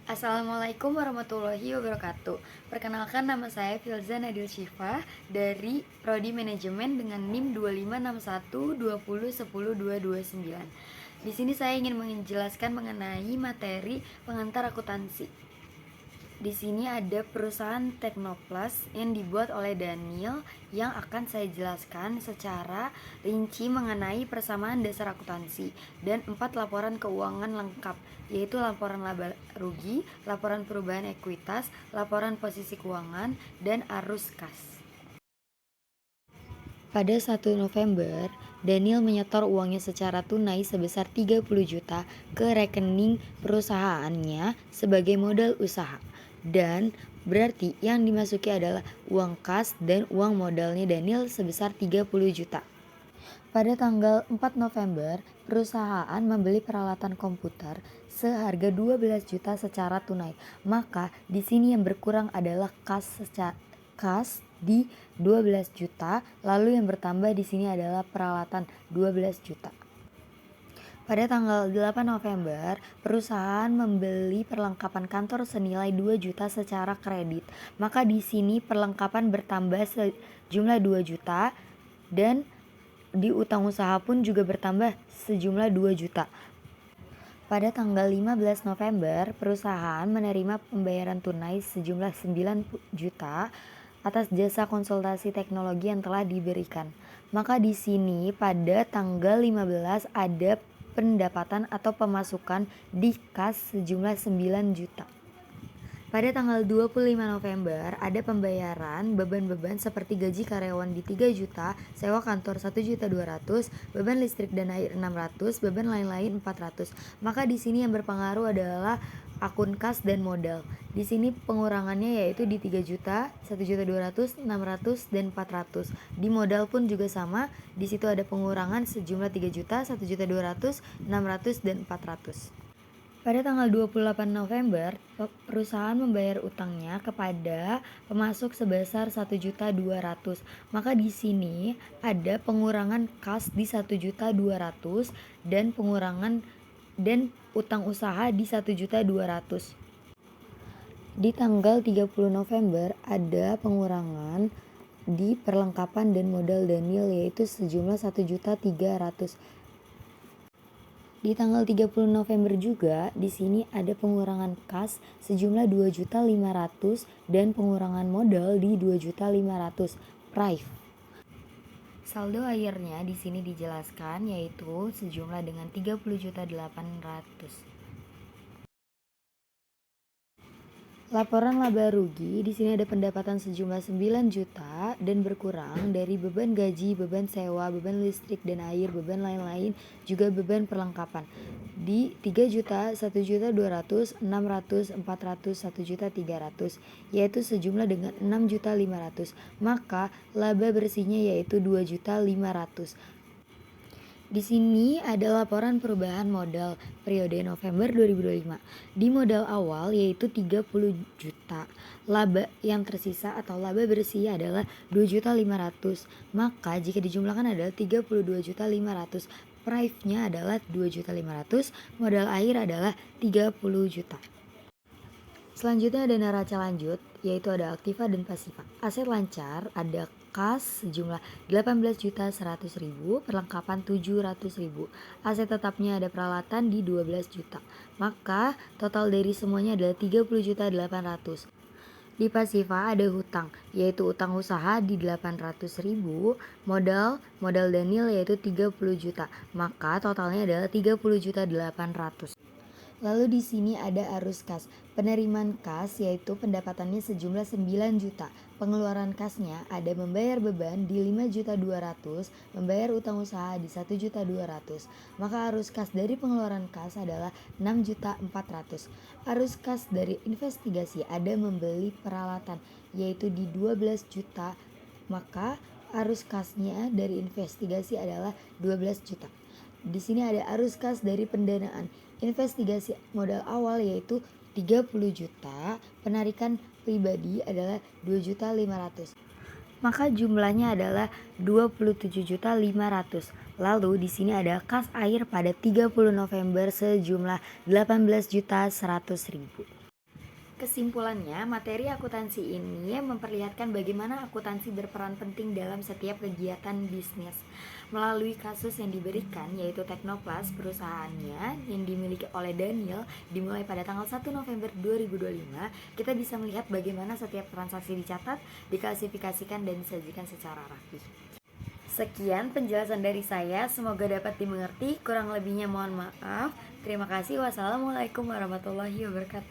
Assalamualaikum warahmatullahi wabarakatuh. Perkenalkan, nama saya Filza Nadil Syifa dari Prodi Manajemen dengan NIM 256120100229. Di sini saya ingin menjelaskan mengenai materi pengantar akuntansi. Di sini ada perusahaan Teknoplus yang dibuat oleh Daniel yang akan saya jelaskan secara rinci mengenai persamaan dasar akuntansi dan 4 laporan keuangan lengkap, yaitu laporan laba rugi, laporan perubahan ekuitas, laporan posisi keuangan, dan arus kas. Pada 1 November, Daniel menyetor uangnya secara tunai sebesar 30 juta ke rekening perusahaannya sebagai modal usaha. Dan berarti yang dimasuki adalah uang kas dan uang modalnya Daniel sebesar 30 juta. Pada tanggal 4 November, perusahaan membeli peralatan komputer seharga 12 juta secara tunai. Maka di sini yang berkurang adalah kas di 12 juta, lalu yang bertambah di sini adalah peralatan 12 juta. Pada tanggal 8 November, perusahaan membeli perlengkapan kantor senilai 2 juta secara kredit. Maka di sini perlengkapan bertambah sejumlah 2 juta dan di utang usaha pun juga bertambah sejumlah 2 juta. Pada tanggal 15 November, perusahaan menerima pembayaran tunai sejumlah 9 juta atas jasa konsultasi teknologi yang telah diberikan. Maka di sini pada tanggal 15 ada pendapatan atau pemasukan di kas sejumlah 9 juta. Pada tanggal 25 November ada pembayaran beban-beban seperti gaji karyawan di 3 juta, sewa kantor 1.200.000, beban listrik dan air 600, beban lain-lain 400. Maka di sini yang berpengaruh adalah akun kas dan modal. Di sini pengurangannya yaitu di 3 juta, 1.200.000, 600 dan 400. Di modal pun juga sama. Di situ ada pengurangan sejumlah 3 juta, 1.200.000, 600 dan 400. Pada tanggal 28 November, perusahaan membayar utangnya kepada pemasok sebesar 1.200.000. Maka di sini ada pengurangan kas di 1.200.000 dan pengurangan dan utang usaha di 1.200.000. Di tanggal 30 November ada pengurangan di perlengkapan dan modal Daniel yaitu sejumlah 1.300.000. Di tanggal 30 November juga di sini ada pengurangan kas sejumlah 2.500.000 dan pengurangan modal di 2.500.000 prive. Saldo akhirnya di sini dijelaskan yaitu sejumlah dengan 30.800.000. Laporan laba rugi di sini ada pendapatan sejumlah 9 juta dan berkurang dari beban gaji, beban sewa, beban listrik dan air, beban lain-lain, juga beban perlengkapan. Di 3 juta, 1.200.000, 600, 400, 1.300.000, yaitu sejumlah dengan 6.500.000. Maka laba bersihnya yaitu 2.500.000. Di sini ada laporan perubahan modal periode November 2025. Di modal awal yaitu 30 juta. Laba yang tersisa atau laba bersih adalah 2.500.000. Maka jika dijumlahkan adalah 32.500.000. Prive-nya adalah 2.500.000, modal akhir adalah 30 juta. Selanjutnya ada neraca lanjut, yaitu ada aktiva dan pasiva. Aset lancar ada kas sejumlah 18.100.000, perlengkapan 700.000. Aset tetapnya ada peralatan di 12 juta. Maka total dari semuanya adalah 30.800.000. Di pasiva ada hutang, yaitu utang usaha di 800.000, modal Daniel yaitu 30 juta. Maka totalnya adalah 30.800.000. Lalu di sini ada arus kas. Penerimaan kas yaitu pendapatannya sejumlah 9 juta. Pengeluaran kasnya ada membayar beban di 5.200.000, membayar utang usaha di 1.200.000. Maka arus kas dari pengeluaran kas adalah 6.400.000. Arus kas dari investigasi ada membeli peralatan yaitu di 12 juta. Maka arus kasnya dari investigasi adalah 12 juta. Di sini ada arus kas dari pendanaan investigasi modal awal yaitu 30 juta, penarikan pribadi adalah 2.500.000. Maka jumlahnya adalah 27.500.000. Lalu di sini ada kas air pada 30 November sejumlah 18.100.000. Kesimpulannya, materi akuntansi ini memperlihatkan bagaimana akuntansi berperan penting dalam setiap kegiatan bisnis. Melalui kasus yang diberikan, yaitu Teknoplast, perusahaannya yang dimiliki oleh Daniel, dimulai pada tanggal 1 November 2025, kita bisa melihat bagaimana setiap transaksi dicatat, diklasifikasikan, dan disajikan secara rapi. Sekian penjelasan dari saya, semoga dapat dimengerti, kurang lebihnya mohon maaf. Terima kasih, wassalamualaikum warahmatullahi wabarakatuh.